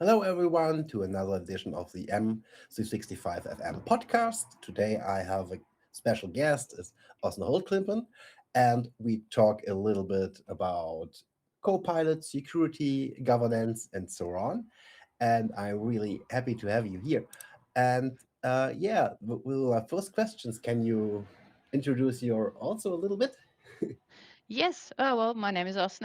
Hello, everyone, to another edition of the M365 FM podcast. Today, I have a special guest, is Åsne Holtklimpen, and we talk a little bit about Copilot, security, governance, and so on. And I'm really happy to have you here. And first questions. Can you introduce your also a little bit? Yes, well, my name is Åsne.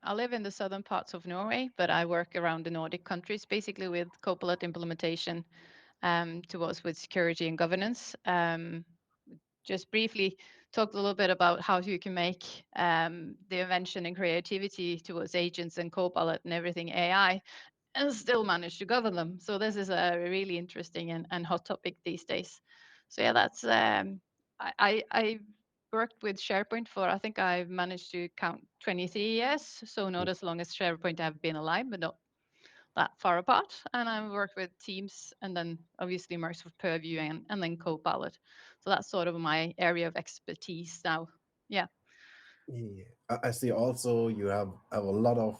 I live in the southern parts of Norway, but I work around the Nordic countries, basically with Copilot implementation towards with security and governance. Just briefly talked a little bit about how you can make the invention and creativity towards agents and Copilot and everything AI and still manage to govern them. So this is a really interesting and hot topic these days. So yeah, that's I worked with SharePoint for I think I've managed to count 23 years. So not as long as SharePoint have been alive, but not that far apart. And I've worked with Teams and then obviously Microsoft Purview and then Copilot. So that's sort of my area of expertise now. Yeah. Yeah, I see. Also, you have a lot of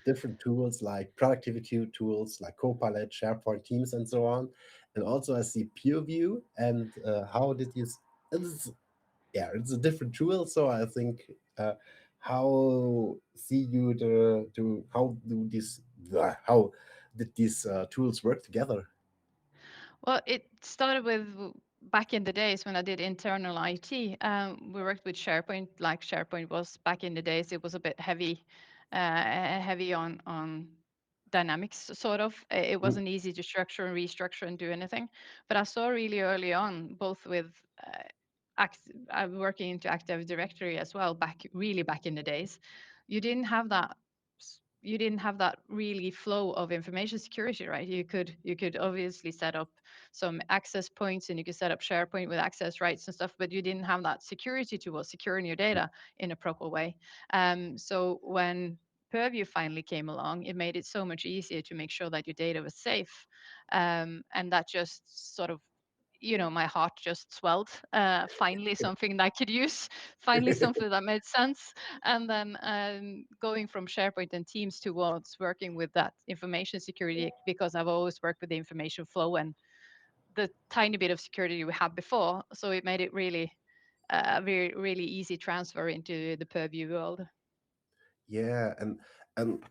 different tools like productivity tools like Copilot, SharePoint, Teams, and so on. And also, I see Purview. And how did you? It's, yeah, it's a different tool. So I think how see you the to how do this how did these tools work together? Well, it started with back in the days when I did internal IT. We worked with SharePoint, like SharePoint was back in the days. It was a bit heavy on dynamics, sort of. It Mm, wasn't easy to structure and restructure and do anything. But I saw really early on, both with I'm working into Active Directory as well, back in the days. You didn't have that you didn't have that really flow of information security, right? You could obviously set up some access points and you could set up SharePoint with access rights and stuff, but you didn't have that security tool securing your data in a proper way. So when Purview finally came along, it made it so much easier to make sure that your data was safe. And that just sort of my heart just swelled. Finally, something that I could use. Finally, something that made sense. And then going from SharePoint and Teams towards working with that information security, because I've always worked with the information flow and the tiny bit of security we had before. So it made it really, very, really easy transfer into the Purview world. Yeah, and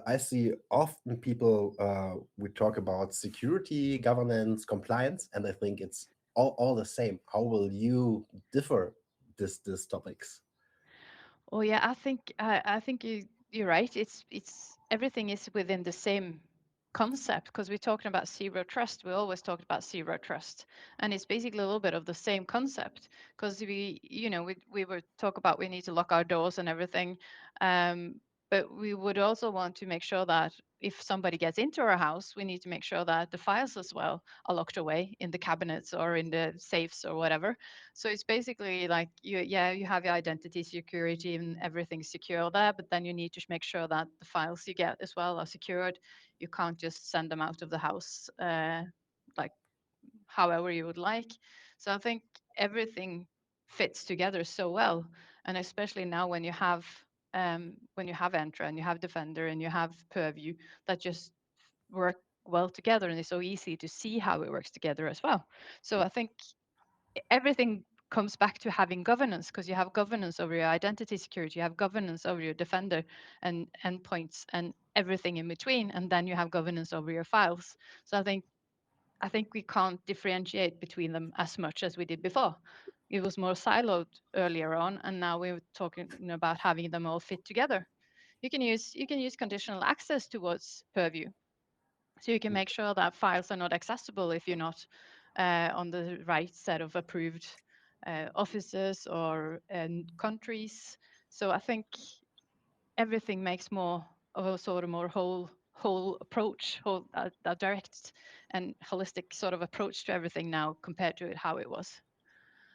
I see often people we talk about security, governance, compliance, and I think it's all the same. How will you differ this topics? Oh yeah, I think you're right. It's everything is within the same concept because we're talking about zero trust. We always talked about zero trust, and it's basically a little bit of the same concept because we were talk about we need to lock our doors and everything, but we would also want to make sure that if somebody gets into our house, we need to make sure that the files as well are locked away in the cabinets or in the safes or whatever. So it's basically like you have your identity security and everything's secure there, but then you need to make sure that the files you get as well are secured. You can't just send them out of the house like however you would like. So I think everything fits together so well, and especially now when you have Entra and you have Defender and you have Purview that just work well together, and it's so easy to see how it works together as well. So I think everything comes back to having governance because you have governance over your identity security, you have governance over your defender and endpoints and everything in between, and then you have governance over your files. So I think we can't differentiate between them as much as we did before. It was more siloed earlier on, and now we're talking about having them all fit together. You can use conditional access towards Purview, so you can make sure that files are not accessible if you're not on the right set of approved offices or countries. So I think everything makes more of a sort of more whole approach, whole a direct and holistic sort of approach to everything now compared to how it was.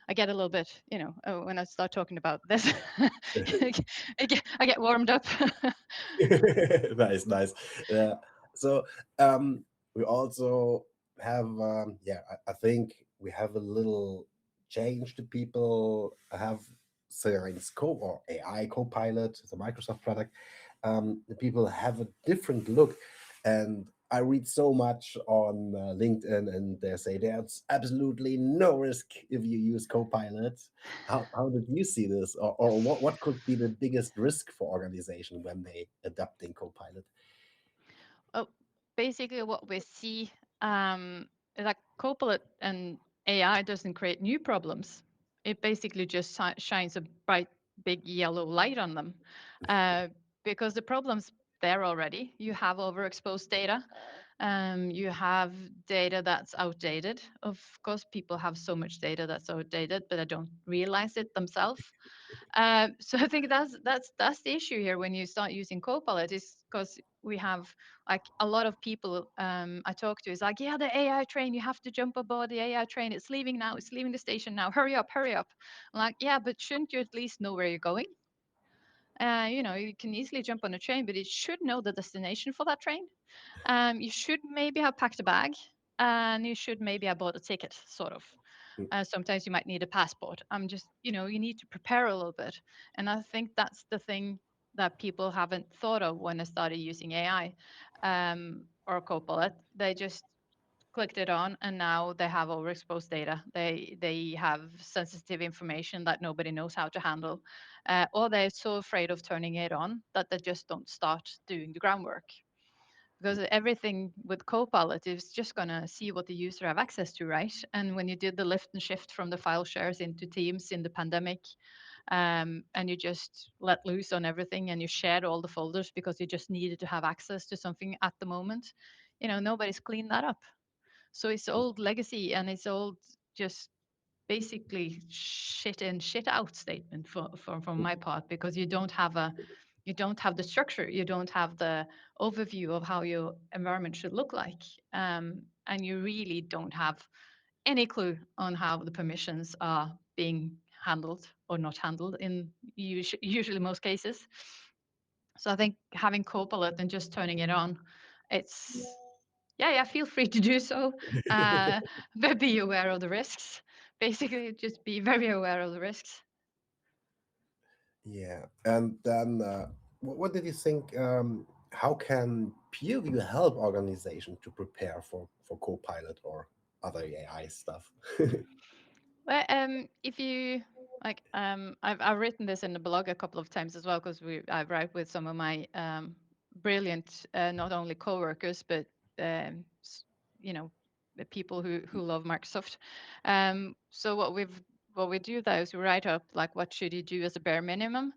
I get a little bit, when I start talking about this, I get warmed up. Nice, nice. Yeah. So um, we also have I think we have a little change to people have Science Co or AI Copilot, the Microsoft product. The people have a different look. And I read so much on LinkedIn, and they say there's absolutely no risk if you use Copilot. How did you see this, or what could be the biggest risk for organization when they adapting Copilot? Well, basically, what we see is that Copilot and AI doesn't create new problems. It basically just shines a bright, big yellow light on them, uh, because the problem's there already. You have overexposed data. You have data that's outdated. Of course, people have so much data that's outdated, but they don't realize it themselves. So I think that's the issue here when you start using Copilot, is because we have like a lot of people I talk to is like, yeah, the AI train, you have to jump aboard the AI train. It's leaving now. It's leaving the station now. Hurry up, hurry up. I'm like, yeah, but shouldn't you at least know where you're going? You can easily jump on a train, but it should know the destination for that train. You should maybe have packed a bag, and you should maybe have bought a ticket, sort of. Sometimes you might need a passport. I'm just, you need to prepare a little bit. And I think that's the thing that people haven't thought of when they started using AI or Copilot. They just clicked it on, and now they have overexposed data. They have sensitive information that nobody knows how to handle, or they're so afraid of turning it on that they just don't start doing the groundwork, because everything with Copilot is just going to see what the user have access to, right? And when you did the lift and shift from the file shares into Teams in the pandemic, and you just let loose on everything and you shared all the folders because you just needed to have access to something at the moment, nobody's cleaned that up. So it's old legacy, and it's old, just basically shit in, shit out statement from my part, because you don't have the structure, you don't have the overview of how your environment should look like, and you really don't have any clue on how the permissions are being handled or not handled in usually most cases. So I think having Copilot and just turning it on, it's yeah, feel free to do so, uh, but be aware of the risks. Basically, just be very aware of the risks. Yeah, and then what did you think? How can peer review help organization to prepare for Copilot or other AI stuff? Well, if you like, I've written this in the blog a couple of times as well, because I write with some of my brilliant, not only coworkers, but um, s- you know, the people who love Microsoft. So what we do though is we write up like what should you do as a bare minimum.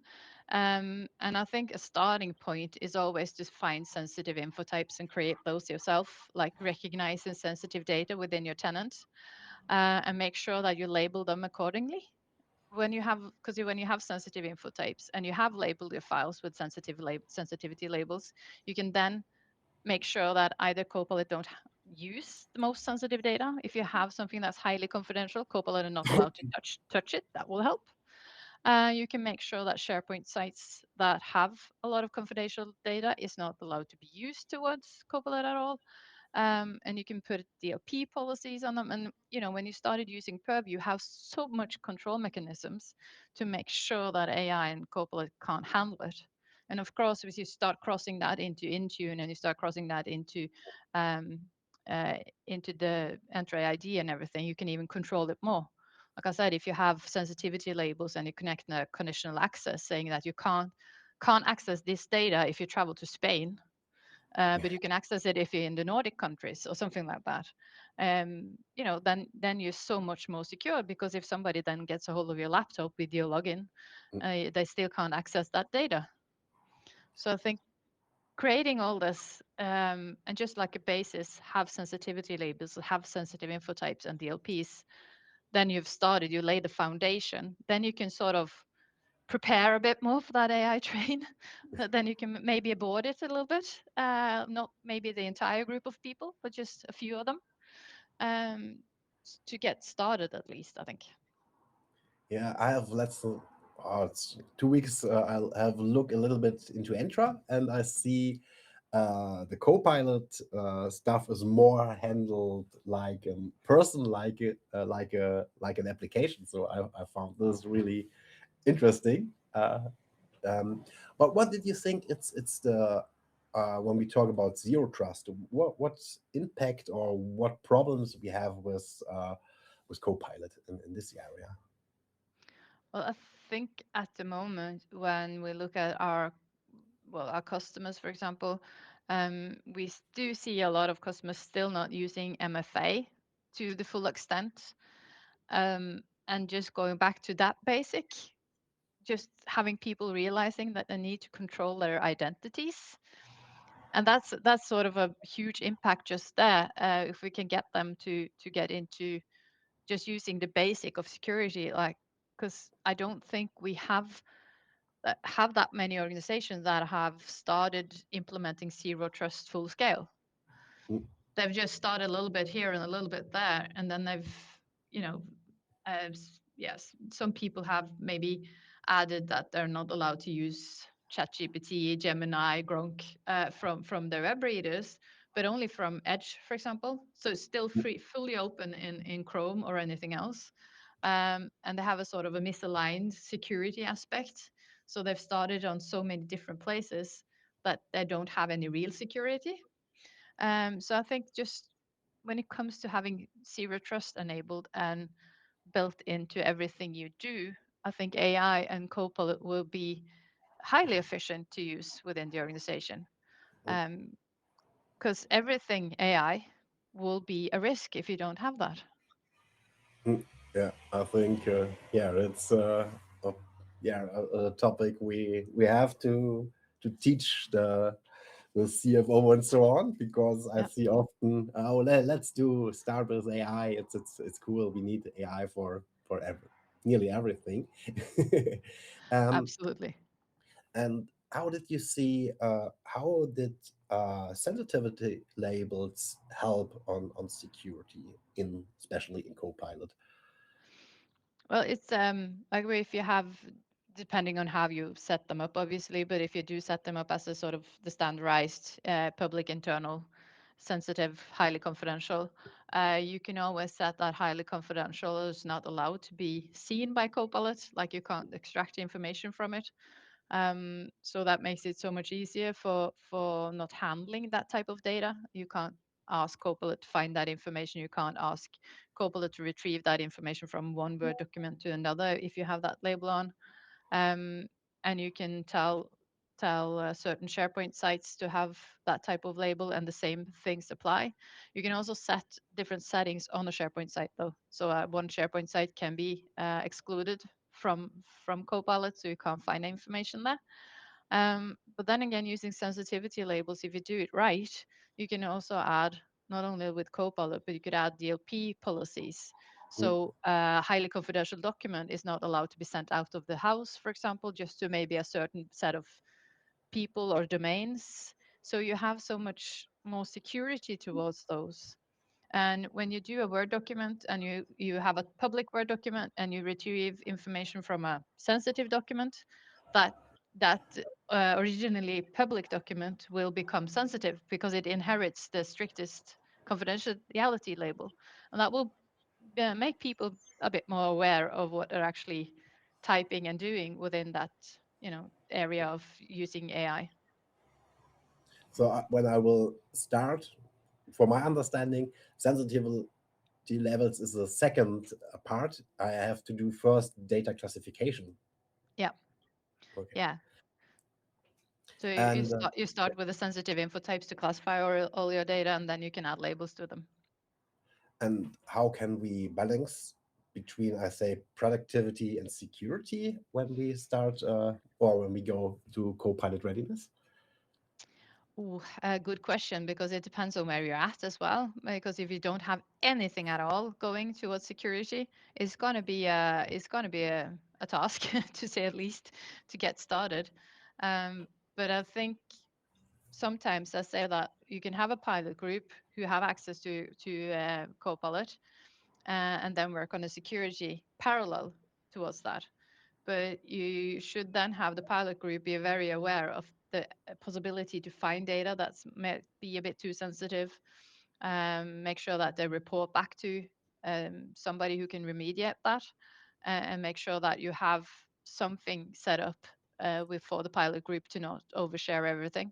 And I think a starting point is always to find sensitive info types and create those yourself, like recognizing sensitive data within your tenant, and make sure that you label them accordingly. When you have sensitive info types and you have labeled your files with sensitivity labels, you can then make sure that either Copilot don't use the most sensitive data. If you have something that's highly confidential, Copilot are not allowed to touch it. That will help. You can make sure that SharePoint sites that have a lot of confidential data is not allowed to be used towards Copilot at all. And you can put DLP policies on them. And when you started using Purview, you have so much control mechanisms to make sure that AI and Copilot can't handle it. And of course, if you start crossing that into Intune and you start crossing that um, into the Entra ID and everything, you can even control it more. Like I said, if you have sensitivity labels and you connect the conditional access saying that you can't access this data if you travel to Spain, but you can access it if you're in the Nordic countries or something like that. Then you're so much more secure, because if somebody then gets a hold of your laptop with your login, they still can't access that data. So I think creating all this, and just like a basis, have sensitivity labels, have sensitive info types and DLPs. Then you've started, you lay the foundation. Then you can sort of prepare a bit more for that AI train. Then you can maybe abort it a little bit. Not maybe the entire group of people, but just a few of them, um, to get started at least, I think. Yeah, I have it's 2 weeks. I'll have a look a little bit into Entra, and I see the Copilot stuff is more handled like a person, like an application. So I found this really interesting. Um, but what did you think? It's the when we talk about zero trust, what impact or what problems we have with Copilot in this area? Well, I think at the moment when we look at our customers, for example, we do see a lot of customers still not using MFA to the full extent. And just going back to that basic, just having people realizing that they need to control their identities. And that's sort of a huge impact just there. If we can get them to get into just using the basic of security, like, because I don't think we have that many organizations that have started implementing zero trust full scale. Mm, They've just started a little bit here and a little bit there, and then they've, you know, yes, some people have maybe added that they're not allowed to use ChatGPT, Gemini, Gronk from their web readers, but only from Edge, for example. So it's still mm, free, fully open in Chrome or anything else. And they have a sort of a misaligned security aspect. So they've started on so many different places that they don't have any real security. So I think just when it comes to having zero trust enabled and built into everything you do, I think AI and Copilot will be highly efficient to use within the organization. mm, Because everything AI will be a risk if you don't have that. mm. Yeah, I think yeah, it's a, yeah, a topic we have to teach the CFO and so on, because I Yeah, see often, oh, let's do start with AI. It's cool. We need AI for nearly everything. um, absolutely. and how did you see? How did sensitivity labels help on security in especially in Copilot? Well, it's I agree if you have, depending on how you set them up, obviously, but if you do set them up as a sort of the standardized public internal, sensitive, highly confidential, you can always set that highly confidential is not allowed to be seen by Copilot, like you can't extract the information from it. So that makes it so much easier for not handling that type of data. You can't ask Copilot to find that information. You can't ask Copilot to retrieve that information from one Word document to another if you have that label on. Um, and you can tell certain SharePoint sites to have that type of label, and the same things apply. You can also set different settings on a SharePoint site, though. So one SharePoint site can be excluded from Copilot, so you can't find information there. But then again, using sensitivity labels, if you do it right, you can also add not only with Copilot, but you could add DLP policies. Mm. So a highly confidential document is not allowed to be sent out of the house, for example, just to maybe a certain set of people or domains. So you have so much more security towards those. And when you do a Word document and you have a public Word document and you retrieve information from a sensitive document, that that originally public document will become sensitive because it inherits the strictest confidentiality label, and that will make people a bit more aware of what they're actually typing and doing within that area of using AI. So when I will start, for my understanding, sensitivity levels is the second part. I have to do first data classification. Yeah, Okay. yeah. So And you start with the sensitive info types to classify all your data, and then you can add labels to them. how can we balance between, I say, productivity and security when we start or when we go to Copilot readiness? Ooh, a good question, because it depends on where you're at as well. Because if you don't have anything at all going towards security, it's gonna be a task to say at least to get started. But I think sometimes I say that you can have a pilot group who have access to Copilot, and then work on the security parallel towards that. But you should then have the pilot group be very aware of the possibility to find data that's may be a bit too sensitive. Make sure that they report back to somebody who can remediate that, and make sure that you have something set up with for the pilot group to not overshare everything.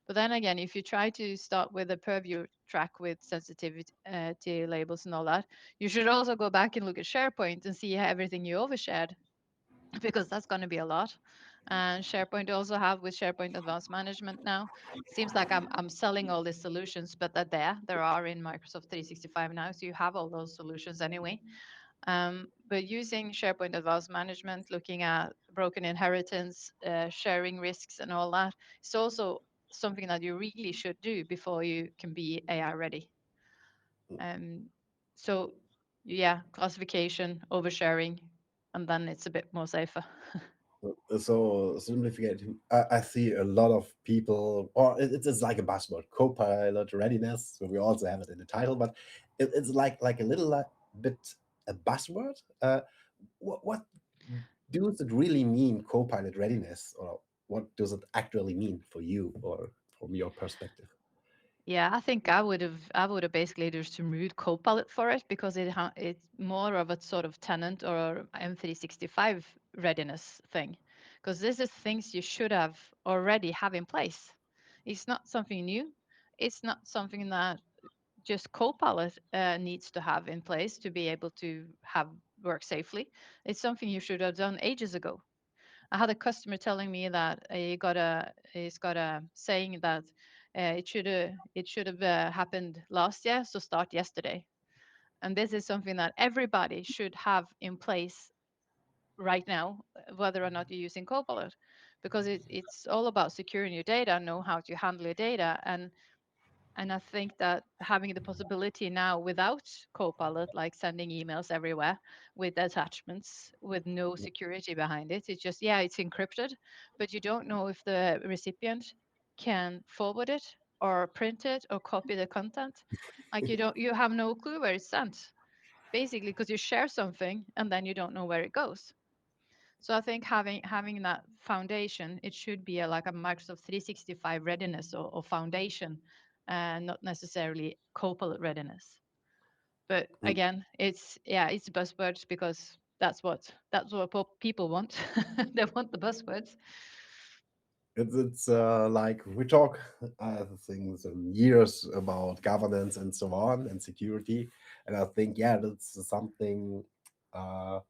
But then again, if you try to start with a purview track with sensitivity labels and all that, you should also go back and look at SharePoint and see everything you overshared, because that's going to be a lot. And SharePoint also have with SharePoint Advanced Management now. Seems like I'm selling all these solutions, but they're there. There are in Microsoft 365 now, so you have all those solutions anyway. But using SharePoint Advanced Management, looking at broken inheritance, sharing risks, and all that, it's also something that you really should do before you can be AI ready. Um, so, yeah, classification, oversharing, and then it's a bit more safer. So simplified, I see a lot of people, or it's like a buzzword, Copilot readiness. So we also have it in the title, but it's like a little bit a buzzword. What does it really mean, Copilot readiness, or what does it actually mean for you, or from your perspective? Yeah, I think I would have basically just removed Copilot for it, because it's more of a sort of tenant or M365 readiness thing, because this is things you should have already have in place. It's not something new. It's not something that just Copilot needs to have in place to be able to have work safely. It's something you should have done ages ago. I had a customer telling me that he's got a saying that it should have happened last year, so start yesterday. And this is something that everybody should have in place right now, whether or not you're using Copilot, because it's all about securing your data, know how to handle your data, and I think that having the possibility now without Copilot, like sending emails everywhere with attachments with no security behind it, it's just, yeah, it's encrypted, but you don't know if the recipient can forward it or print it or copy the content. Like you have no clue where it's sent, basically, because you share something and then you don't know where it goes. So I think having that foundation, it should be like a Microsoft 365 readiness or foundation, and not necessarily Copilot readiness. But again, it's, yeah, it's buzzwords, because that's what people want. They want the buzzwords. It's like we talk, I think, some years about governance and so on and security, and I think yeah, that's something uh,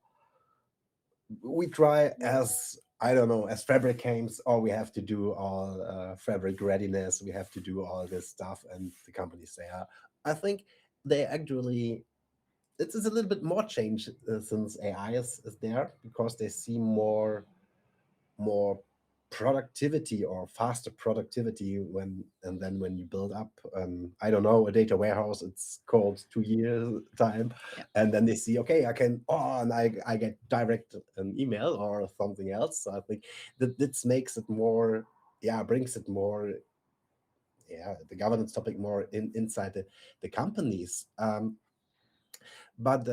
we try as I don't know as fabricants, or we have to do all fabric readiness. We have to do all this stuff, and the companies say, I think they actually it's a little bit more change since AI is there because they see more productivity or faster productivity when and then when you build up I don't know a data warehouse it's called 2 years time Yeah. and then they see okay I can and I get direct an email or something else so I think that this makes it more yeah brings it more yeah the governance topic more inside the companies but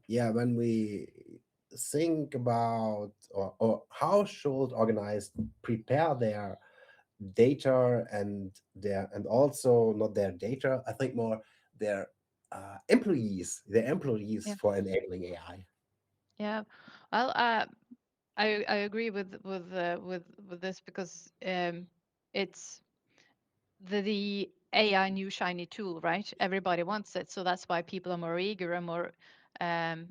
yeah, when we think about or how should organized prepare their data and also not their data, I think more their their employees Yeah. for enabling AI. Yeah. Well, I agree with this, because it's the AI new shiny tool, right? Everybody wants it, so that's why people are more eager and more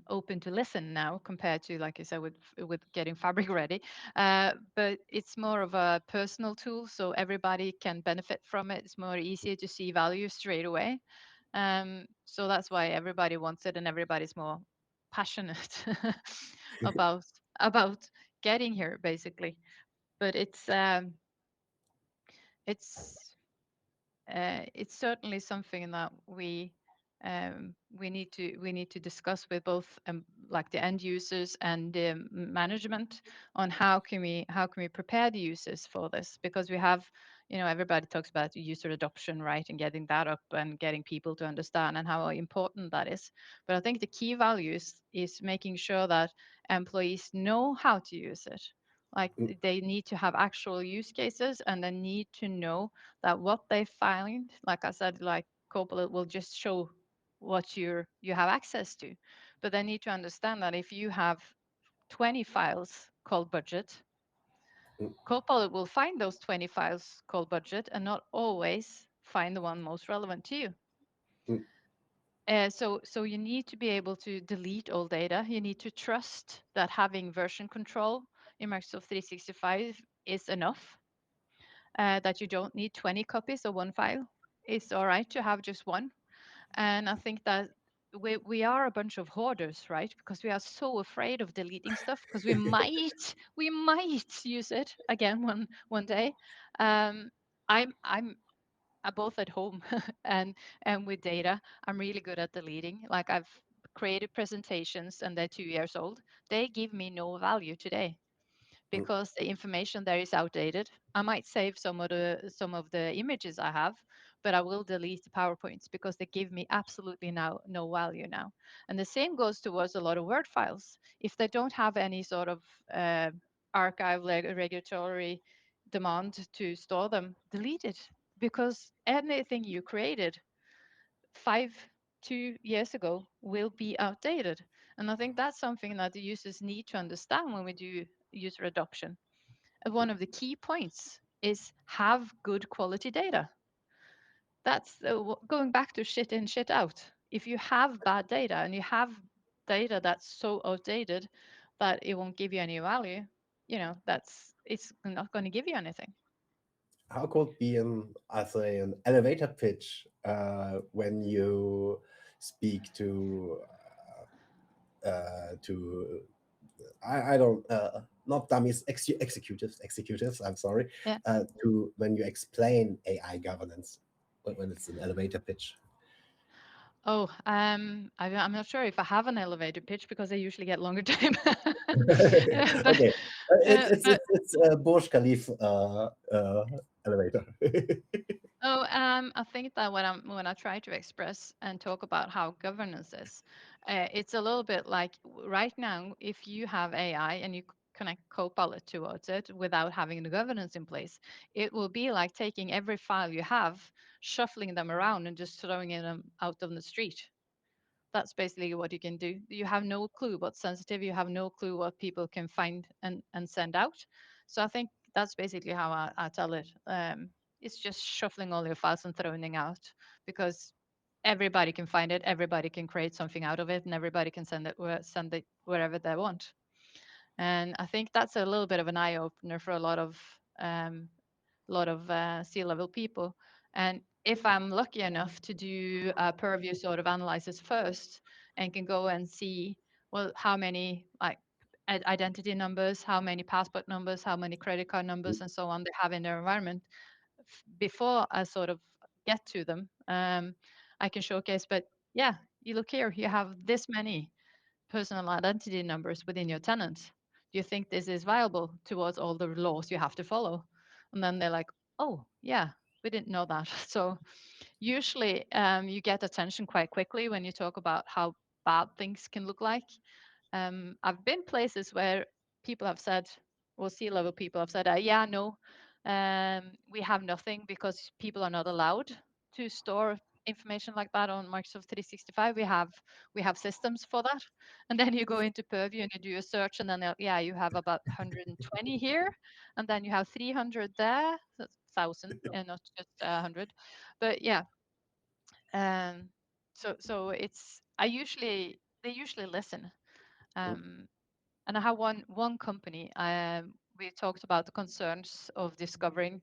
open to listen now, compared to, like I said, with getting Fabric ready. But it's more of a personal tool, so everybody can benefit from it. It's more easier to see value straight away. So that's why everybody wants it, and everybody's more passionate about about getting here, basically. But it's it's certainly something that we need to discuss with both like the end users and the management, on how can we prepare the users for this, because we have, everybody talks about user adoption, right, and getting that up and getting people to understand and how important that is. But I think the key values is making sure that employees know how to use it. Like they need to have actual use cases, and they need to know that what they find, like I said, like Copilot will just show what you have access to. But they need to understand that if you have 20 files called budget, mm, Copilot will find those 20 files called budget and not always find the one most relevant to you. mm, So you need to be able to delete all data. You need to trust that having version control in Microsoft 365 is enough, that you don't need 20 copies of one file. It's all right to have just one. And I think that we are a bunch of hoarders, right? Because we are so afraid of deleting stuff because we might use it again one day. I'm both at home and with data. I'm really good at deleting. Like I've created presentations and they're 2 years old. They give me no value today mm. because the information there is outdated. I might save some of the images I have, but I will delete the PowerPoints because they give me absolutely now no value now. And the same goes towards a lot of Word files. If they don't have any sort of uh, archive regulatory demand to store them, delete it because anything you created 2 years ago will be outdated. And I think that's something that the users need to understand when we do user adoption. And one of the key points is have good quality data. That's going back to shit in, shit out. If you have bad data and you have data that's so outdated that it won't give you any value, it's not going to give you anything. How could be I say, an elevator pitch when you speak to I don't not dummies executives. I'm sorry. Yeah. To when you explain AI governance when it's an elevator pitch. Oh, I'm not sure if I have an elevator pitch because I usually get longer time. but Okay, it's it's but it's it's Burj Khalifa elevator. I think that when I try to express and talk about how governance is, it's a little bit like right now, if you have AI and you connect Copilot towards it without having the governance in place, it will be like taking every file you have, shuffling them around, and just throwing them out on the street. That's basically what you can do. You have no clue what's sensitive. You have no clue what people can find and send out. So I think that's basically how I tell it. It's just shuffling all your files and throwing them out because everybody can find it. Everybody can create something out of it, and everybody can send it wherever they want. And I think that's a little bit of an eye opener for a lot of C-level people. And if I'm lucky enough to do a Purview sort of analysis first and can go and see, well, how many like identity numbers, how many passport numbers, how many credit card numbers, and so on they have in their environment before I sort of get to them, I can showcase. But yeah, you look here, you have this many personal identity numbers within your tenant. Do you think this is viable towards all the laws you have to follow? And then they're like, oh, yeah, we didn't know that. So usually you get attention quite quickly when you talk about how bad things can look like. I've been places where people have said, well, C-level people have said, yeah, no, we have nothing because people are not allowed to store information like that on Microsoft 365. We have systems for that. And then you go into Purview and you do a search, and then yeah, you have about 120 here, and then you have 300 there, so 1,000, and not just 100. But yeah, um, so it's they usually listen. Um, and I have one company. We talked about the concerns of discovering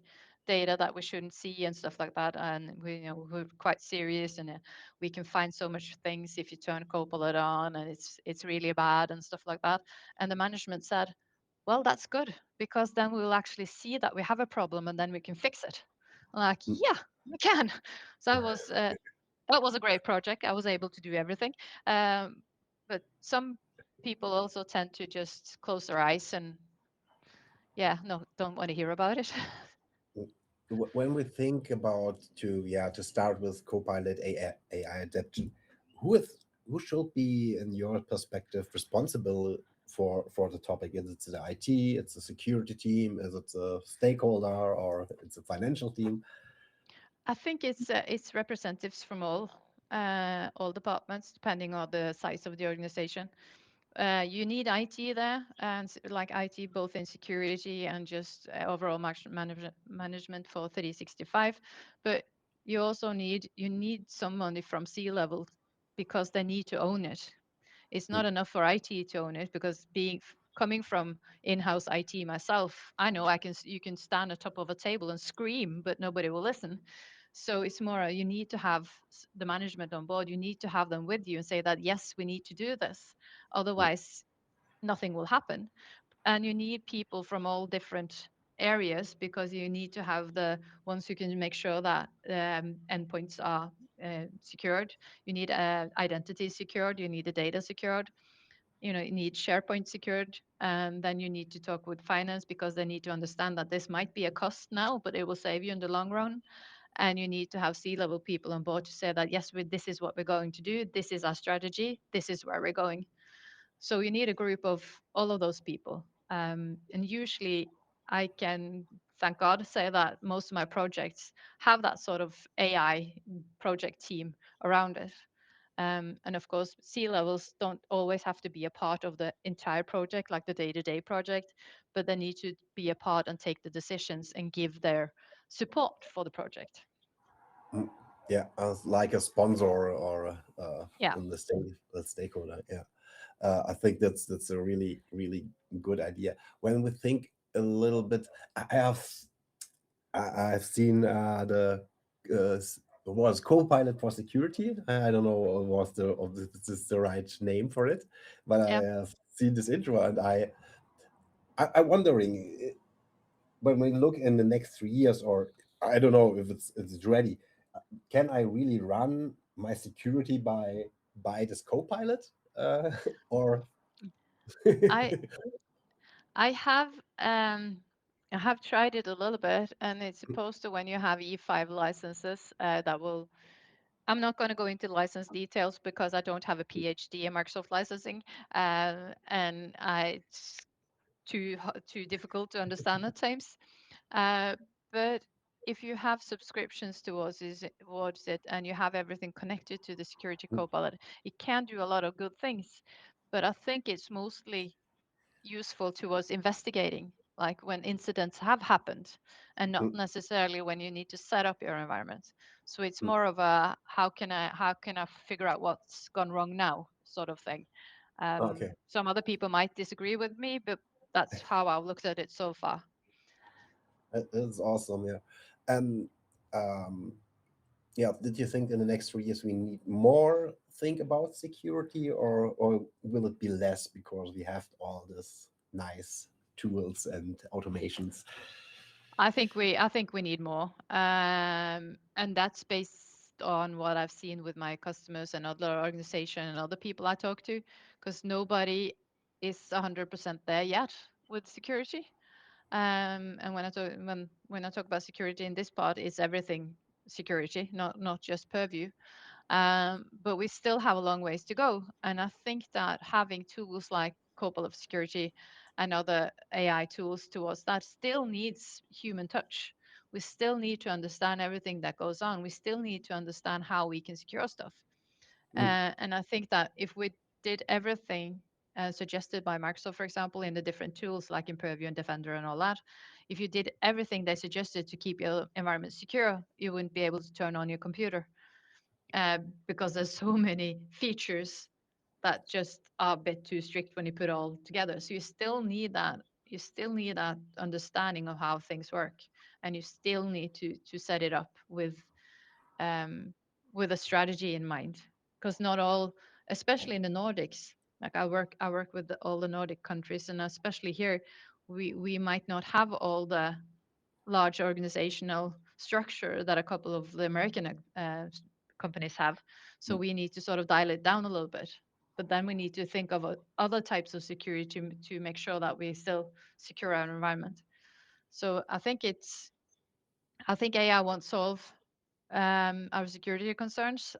data that we shouldn't see and stuff like that. And we're quite serious, and we can find so much things if you turn Copilot on, and it's really bad and stuff like that. And the management said, well, that's good because then we will actually see that we have a problem and then we can fix it. I'm like, yeah, we can. So that was a great project. I was able to do everything. But some people also tend to just close their eyes and, yeah, no, don't want to hear about it. When we think about to start with Copilot AI adaptation, who should be, in your perspective, responsible for the topic? Is it the IT? It's the security team? Is it the stakeholder, or it's a financial team? I think it's representatives from all departments, depending on the size of the organization. You need IT there, and like IT both in security and just overall management for 365. But you also need someone from C-level because they need to own it. It's not Mm, enough for IT to own it because coming from in-house IT myself, I know you can stand on top of a table and scream, but nobody will listen. So it's more you need to have the management on board. You need to have them with you and say that yes, we need to do this. mm, Otherwise, nothing will happen. And you need people from all different areas because you need to have the ones who can make sure that endpoints are secured. You need identity secured. You need the data secured. You need SharePoint secured, and then you need to talk with finance because they need to understand that this might be a cost now, but it will save you in the long run. And you need to have C-level people on board to say that yes, this is what we're going to do. This is our strategy. This is where we're going. So you need a group of all of those people. And usually I can, thank God, say that most of my projects have that sort of AI project team around it. And of course, C levels don't always have to be a part of the entire project, like the day-to-day project, but they need to be a part and take the decisions and give their support for the project. mm. Yeah, like a sponsor or Yeah, in the stakeholder. Yeah, I think that's a really good idea. When we think a little bit, I've seen was Copilot for security. I don't know was the of this is the right name for it, but I yeah. have seen this intro and I'm wondering when we look in the next 3 years, or I don't know if it's ready. Can I really run my security by this Copilot, or I I have um I have tried it a little bit, and it's supposed to when you have E5 licenses that will. I'm not going to go into license details because I don't have a PhD in Microsoft licensing, and it's too difficult to understand at times. But if you have subscriptions towards it and you have everything connected to the security copilot, it can do a lot of good things. But I think it's mostly useful towards investigating, like when incidents have happened, and not necessarily when you need to set up your environment. So it's more of a how can I figure out what's gone wrong now sort of thing. okay, Some other people might disagree with me, but that's how I've looked at it so far. that's awesome. Yeah, and um, yeah, did you think in the next 3 years we need more think about security, or will it be less because we have all this nice tools and automations? I think we need more, and that's based on what I've seen with my customers and other organizations and other people I talk to, because nobody is 100% there yet with security. And when I talk about security in this part, it's everything security, not just Purview. But we still have a long ways to go. And I think that having tools like Copilot Security and other AI tools towards that still needs human touch. We still need to understand everything that goes on. We still need to understand how we can secure stuff. Mm, And I think that if we did everything suggested by Microsoft, for example, in the different tools like in Purview and Defender and all that, if you did everything they suggested to keep your environment secure, you wouldn't be able to turn on your computer uh, because there's so many features that just are a bit too strict when you put it all together. So you still need that. You still need that understanding of how things work, and you still need to set it up um, with a strategy in mind. Because not all, especially in the Nordics, like I work with all the Nordic countries, and especially here, we might not have all the large organizational structure that a couple of the American companies have. So mm. we need to sort of dial it down a little bit. But then we need to think of other types of security to make sure that we still secure our environment. So I think AI won't solve our security concerns.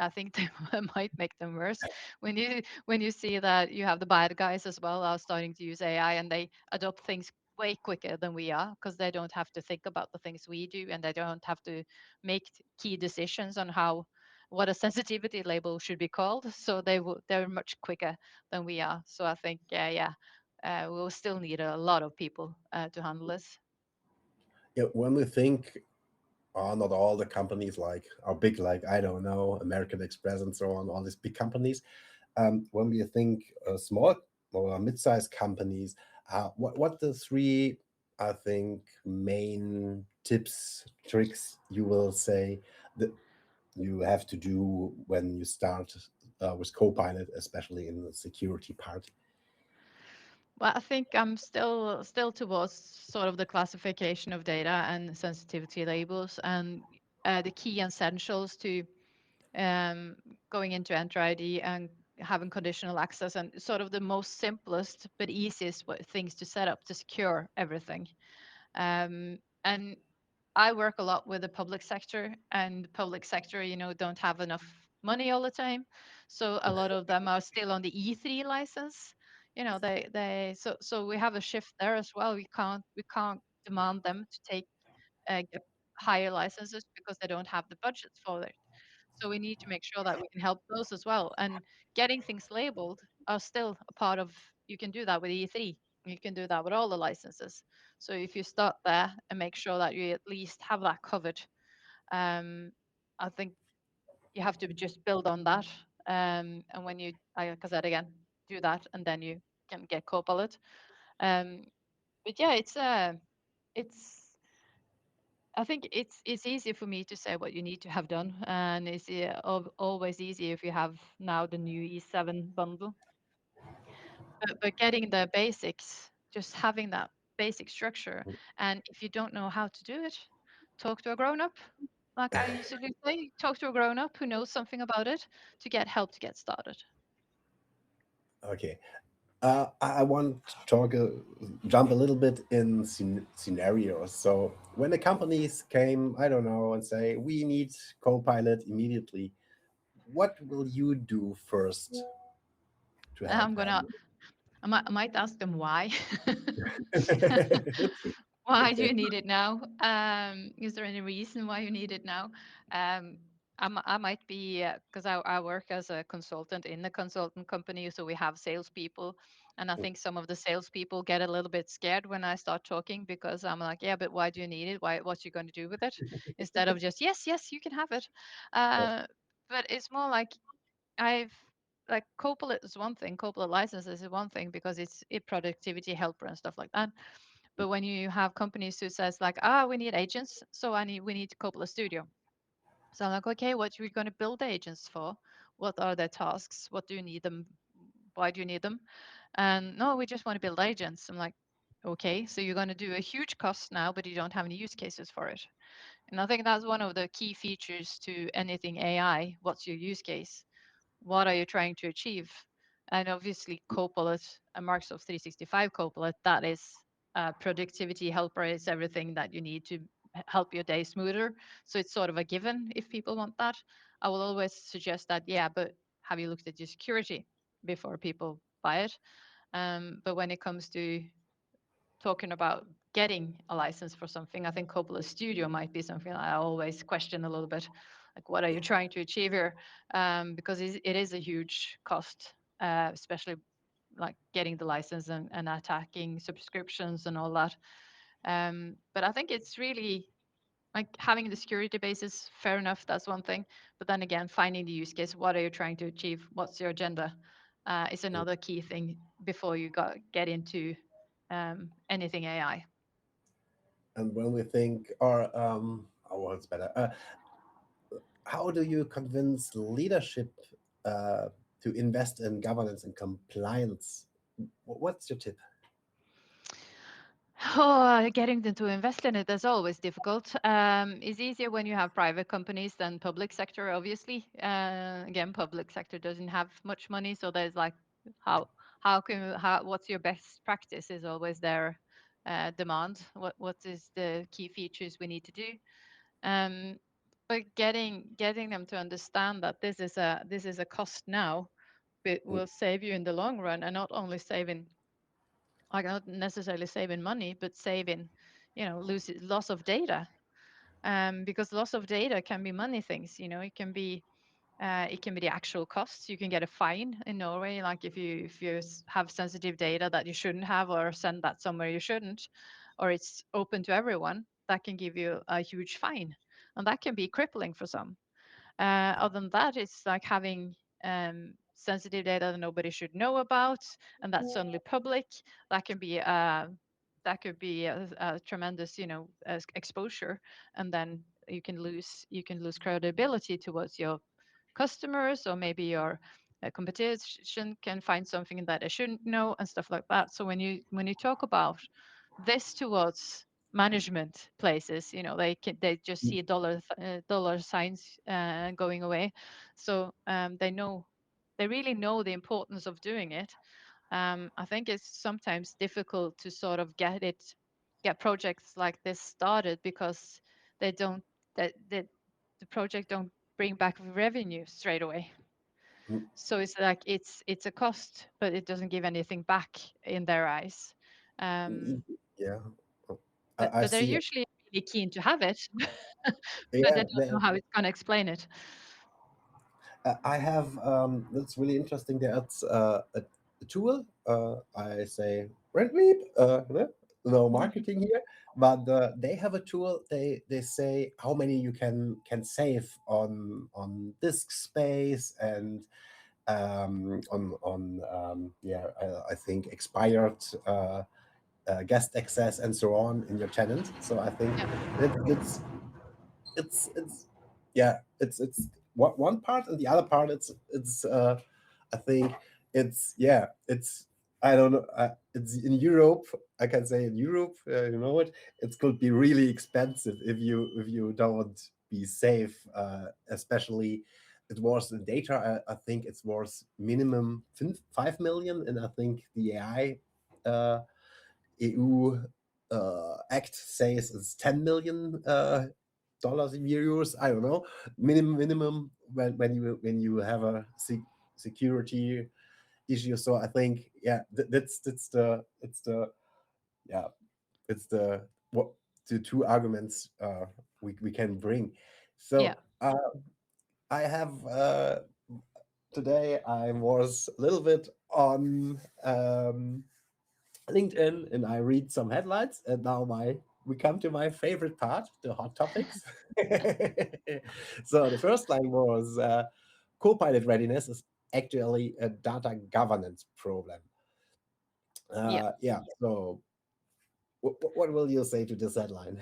I think they might make them worse when you see that you have the bad guys as well are starting to use AI and they adopt things way quicker than we are because they don't have to think about the things we do and they don't have to make key decisions on how what a sensitivity label should be called. So they're much quicker than we are. So I think we'll still need a lot of people to handle this. Yeah, when we think, not all the companies like are big, like I don't know, American Express and so on, all these big companies. When we think small or mid-sized companies, what the three, I think, main tips, tricks you will say that you have to do when you start with Copilot, especially in the security part? Well, I think I'm still towards sort of the classification of data and sensitivity labels and the key essentials to um, going into Entra ID and having conditional access and sort of the most simplest but easiest things to set up to secure everything. And I work a lot with the public sector, and the public sector, don't have enough money all the time. So a lot of them are still on the E3 license. So we have a shift there as well. We can't demand them to get higher licenses because they don't have the budgets for it. So we need to make sure that we can help those as well. And getting things labeled are still a part of, you can do that with E3. You can do that with all the licenses. So if you start there and make sure that you at least have that covered, um, I think you have to just build on that. And when you, like I said again, do that, and then you can get Copilot. Um, but yeah, it's I think it's easier for me to say what you need to have done, and it's always easier if you have now the new E7 bundle. But getting the basics, just having that basic structure, and if you don't know how to do it, talk to a grown up. Like I usually say, talk to a grown up who knows something about it to get help to get started. Okay. I want to jump a little bit in scenarios. So when the companies came, I don't know, and say we need Copilot immediately, what will you do first to help I'm gonna, them? I might ask them why. Why do Okay. you need it now? Is there any reason why you need it now? Um, I might be because I work as a consultant in the consultant company, so we have salespeople, and I think some of the salespeople get a little bit scared when I start talking because I'm like, yeah, but why do you need it? Why, what's you going to do with it? Instead of just yes, yes, you can have it. Yeah. Uh, but it's more like I've like Copilot is one thing, Copilot licenses is one thing because it's a productivity helper and stuff like that. But when you have companies who says like, we need agents, so we need Copilot Studio. So I'm like, okay, what are we going to build the agents for? What are their tasks? What do you need them? Why do you need them? And no, we just want to build agents. I'm like, okay, so you're going to do a huge cost now, but you don't have any use cases for it. And I think that's one of the key features to anything AI. What's your use case? What are you trying to achieve? And obviously, Copilot and Microsoft 365 Copilot, that is a productivity helper. It's everything that you need to help your day smoother. So it's sort of a given if people want that. I will always suggest that, yeah, but have you looked at your security before people buy it? But when it comes to talking about getting a license for something, I think Coppola Studio might be something I always question a little bit. Like, what are you trying to achieve here? Because it is a huge cost, especially like getting the license and attacking subscriptions and all that. But I think it's really like having the security basis, fair enough, that's one thing. But then again, finding the use case, what are you trying to achieve? What's your agenda? Is another key thing before you get into anything AI. And when we think, or oh, it's better. How do you convince leadership uh, to invest in governance and compliance? What's your tip? Oh, getting them to invest in it is always difficult. It's easier when you have private companies than public sector, obviously. Again, public sector doesn't have much money, so there's like how what's your best practice is always their demand. What is the key features we need to do? Um, but getting them to understand that this is a cost now, but Mm. will save you in the long run, and not only saving like not necessarily saving money, but saving, loss of data. Because loss of data can be many things. It can be. It can be the actual costs. You can get a fine in Norway, like if you have sensitive data that you shouldn't have or send that somewhere you shouldn't, or it's open to everyone, that can give you a huge fine, and that can be crippling for some. Other than that, it's like having sensitive data that nobody should know about, and that's suddenly public. That can be a tremendous, exposure, and then you can lose credibility towards your customers, or maybe your competition can find something that they shouldn't know and stuff like that. So when you talk about this towards management places, they just see a dollar signs going away. So they really know the importance of doing it. I think it's sometimes difficult to sort of get projects like this started because they don't that the project don't bring back revenue straight away. Mm, So it's like it's a cost, but it doesn't give anything back in their eyes. mm, Um, yeah. Oh, but I but they're see. usually really keen to have it, but they Yeah, don't know how it's gonna explain it. I have. That's really interesting. There's a tool. I say rent reap. No Mhm. marketing here, but they have a tool. They say how many you can save on disk space and on yeah, I think expired guest access and so on in your tenant. So I think Yeah, it's yeah, it's one part, and the other part it's I think it's yeah, it's I don't know, it's in Europe. I can say in Europe, you know it, it could be really expensive if you don't be safe, especially it was in data. I think it's worth minimum 5 million, and I think the AI EU Act says it's 10 million dollars in euros. I don't know. Minimum when you have a security issue. So I think yeah, that's the it's the yeah it's the what the two arguments we can bring. yeah, So I have today I was a little bit on LinkedIn and I read some headlines, and now my we come to my favorite part, the hot topics. So the first line was Copilot readiness is actually a data governance problem. yeah. Yeah. So what will you say to this headline?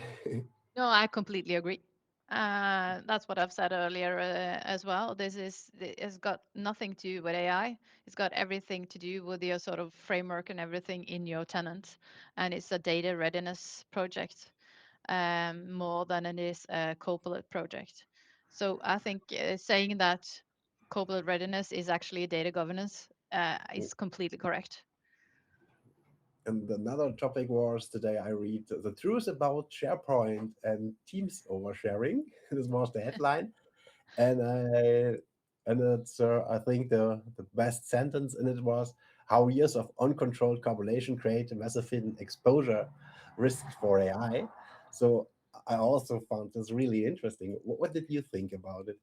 No, I completely agree. That's what I've said earlier as well. It has got nothing to do with AI. It's got everything to do with your sort of framework and everything in your tenant, and it's a data readiness project more than it is a Copilot project. So I think saying that Copilot readiness is actually data governance is completely correct. And another topic was today I read the truth about SharePoint and Teams oversharing. This was the headline. And it's I think the best sentence in it was how years of uncontrolled copulation create a massive hidden exposure risk for AI. So I also found this really interesting. What did you think about it?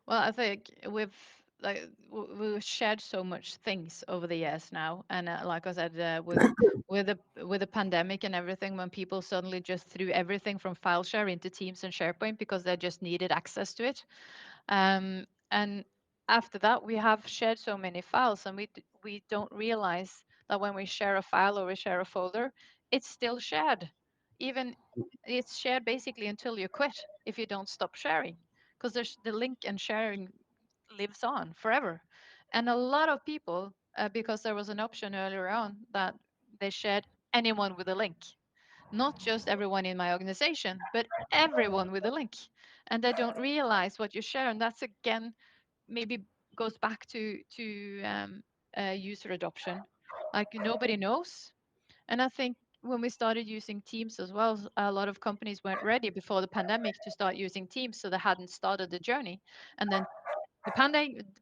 Well, I think we've shared so much things over the years now, and like I said, with the pandemic and everything, when people suddenly just threw everything from file share into Teams and SharePoint because they just needed access to it, and after that, we have shared so many files, and we don't realize that when we share a file or we share a folder, it's still shared, even it's shared basically until you quit if you don't stop sharing because there's the link and sharing lives on forever. And a lot of people, because there was an option earlier on that they shared anyone with a link, not just everyone in my organization, but everyone with a link. And they don't realize what you share. And that's again, maybe goes back to user adoption. Like nobody knows. And I think when we started using Teams as well, a lot of companies weren't ready before the pandemic to start using Teams, so they hadn't started the journey. And then the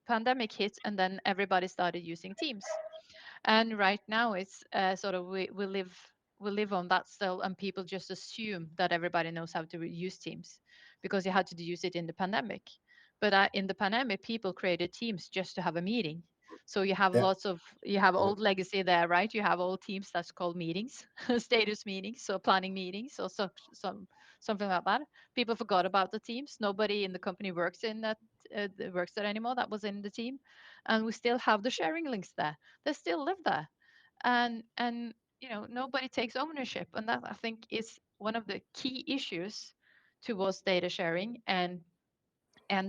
pandemic hit, and then everybody started using Teams. And right now, it's sort of we live on that still, and people just assume that everybody knows how to use Teams because you had to use it in the pandemic. But in the pandemic, people created teams just to have a meeting. So you have Yeah. you have Yeah. old legacy there, right? You have old teams that's called meetings, status meetings, so planning meetings, or something like that. People forgot about the teams. Nobody in the company works there anymore. That was in the team, and we still have the sharing links there. They still live there, and nobody takes ownership, and that I think is one of the key issues towards data sharing and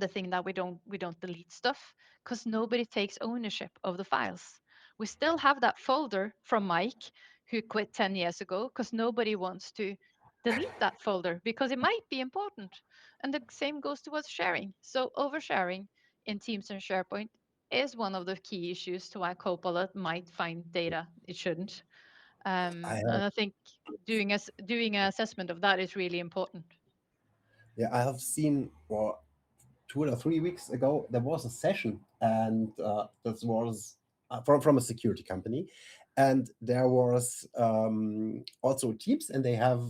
the thing that we don't delete stuff because nobody takes ownership of the files. We still have that folder from Mike who quit 10 years ago because nobody wants to delete that folder because it might be important. And the same goes towards sharing. So oversharing in Teams and SharePoint is one of the key issues to why Copilot might find data it shouldn't. I And have, I think doing an assessment of that is really important. yeah, I have seen, well, 2 or 3 weeks ago, there was a session, and this was from a security company, and there was also teams, and they have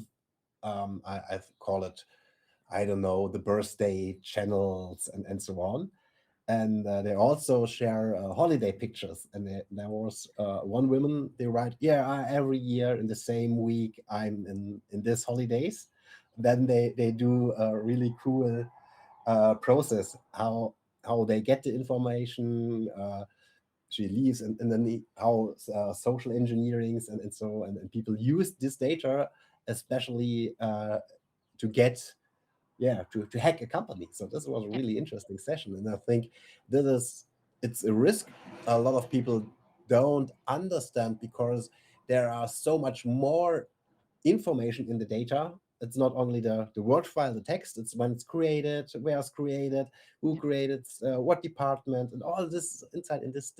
I call it, I don't know, the birthday channels and so on. And they also share holiday pictures. And there was one woman, they write, yeah, every year in the same week I'm in this holidays. Then they do a really cool process how they get the information. She leaves, and then how social engineerings and so and people use this data, especially to get, yeah, to hack a company. So this was a Yeah, really interesting session, and I think this is, it's a risk a lot of people don't understand, because there are so much more information in the data. It's not only the word file, the text. It's when it's created, where it's created, who yeah, created, what department, and all this inside in this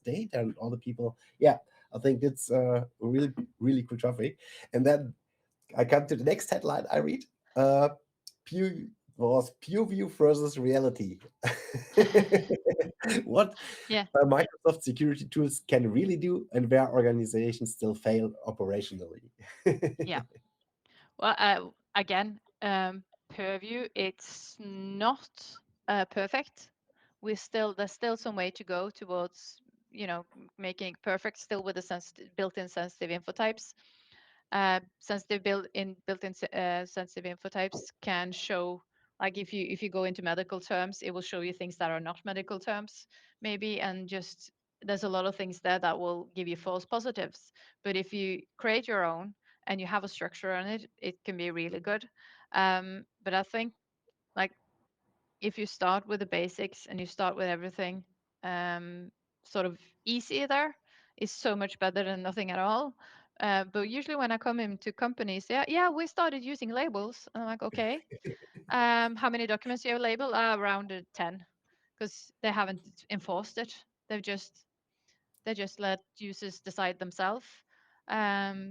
data, and all the people. Yeah, I think it's a really cool topic. And then I come to the next headline I read. Uh, Pew was Purview versus reality. What yeah, Microsoft security tools can really do, and where organizations still fail operationally. yeah. Well, again, Purview, it's not perfect. There's still some way to go towards, making it perfect still with the built-in sensitive info types. Sensitive sensitive info types can show, like if you go into medical terms, it will show you things that are not medical terms, maybe, and just there's a lot of things there that will give you false positives. But if you create your own and you have a structure on it, it can be really good. But I think, like, if you start with the basics and you start with everything um, sort of easy there, is so much better than nothing at all. But usually when I come into companies, yeah, we started using labels. And I'm like, okay, how many documents do you have labeled? Around 10, because they haven't enforced it. They've just they just let users decide themselves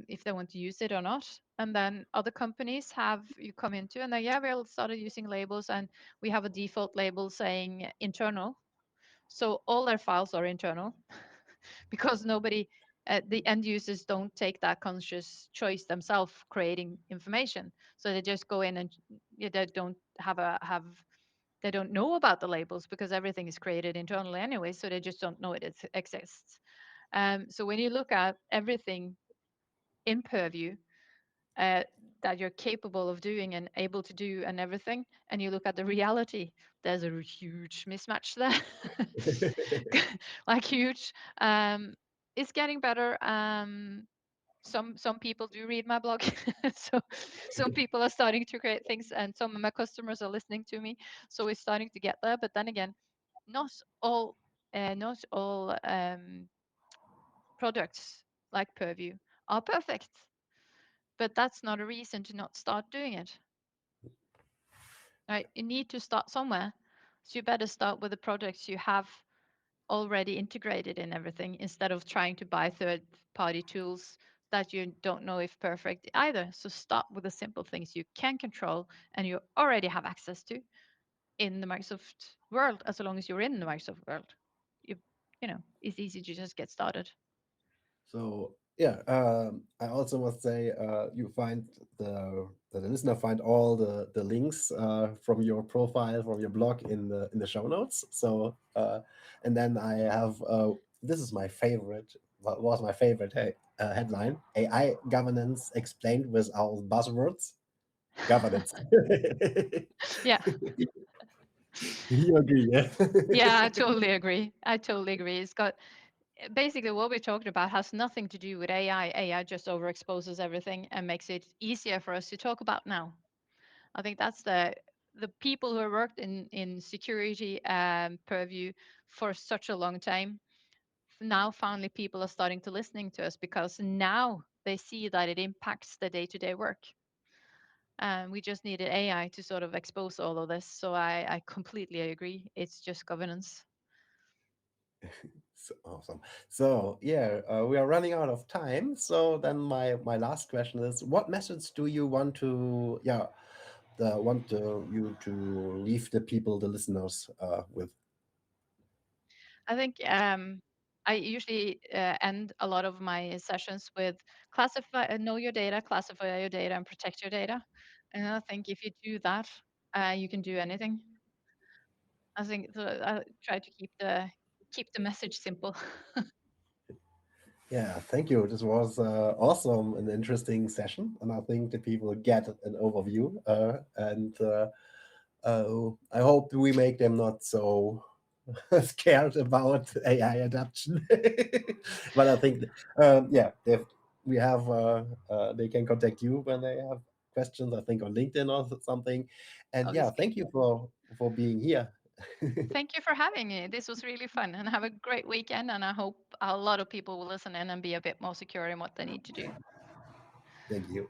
if they want to use it or not. And then other companies have you come into and they, yeah, we'll started using labels and we have a default label saying internal. So all their files are internal because the end users don't take that conscious choice themselves creating information. So they just go in and yeah, they don't know about the labels because everything is created internally anyway. So they just don't know it exists. So when you look at everything in Purview uh, that you're capable of doing and able to do and everything, and you look at the reality, there's a huge mismatch there, like huge. It's getting better. Some people do read my blog, so some people are starting to create things, and some of my customers are listening to me. So it's starting to get there. But then again, not all not all products like Purview are perfect, but that's not a reason to not start doing it. Right? You need to start somewhere. So you better start with the products you have already integrated in everything instead of trying to buy third party tools that you don't know if perfect either. So start with the simple things you can control and you already have access to in the Microsoft world, as long as you're in the Microsoft world. You, it's easy to just get started. So Yeah, I also must say you find the listener find all the links from your profile from your blog in the show notes. So and then I have this is my favorite. What was my favorite headline? AI governance explained with our buzzwords. Governance. Yeah. You agree, yeah? Yeah, I totally agree. I totally agree. It's got basically what we're talking about has nothing to do with AI. AI just overexposes everything and makes it easier for us to talk about now. I think that's the people who have worked in security purview for such a long time. Now finally people are starting to listening to us because now they see that it impacts the day-to-day work. And we just needed AI to sort of expose all of this. So I completely agree. It's just governance. So awesome. So yeah, we are running out of time. So then my last question is, what message do you want to you to leave the people, the listeners, with? I think I usually end a lot of my sessions with classify, know your data, classify your data, and protect your data. And I think if you do that, you can do anything. I think I try to keep the message simple. Yeah, thank you. This was awesome, an interesting session, and I think the people get an overview. I hope we make them not so scared about AI adoption. But I think, yeah, we have they can contact you when they have questions. I think on LinkedIn or something. And yeah, Obviously. thank you for being here. Thank you for having me. This was really fun, and have a great weekend. And I hope a lot of people will listen in and be a bit more secure in what they need to do. Thank you.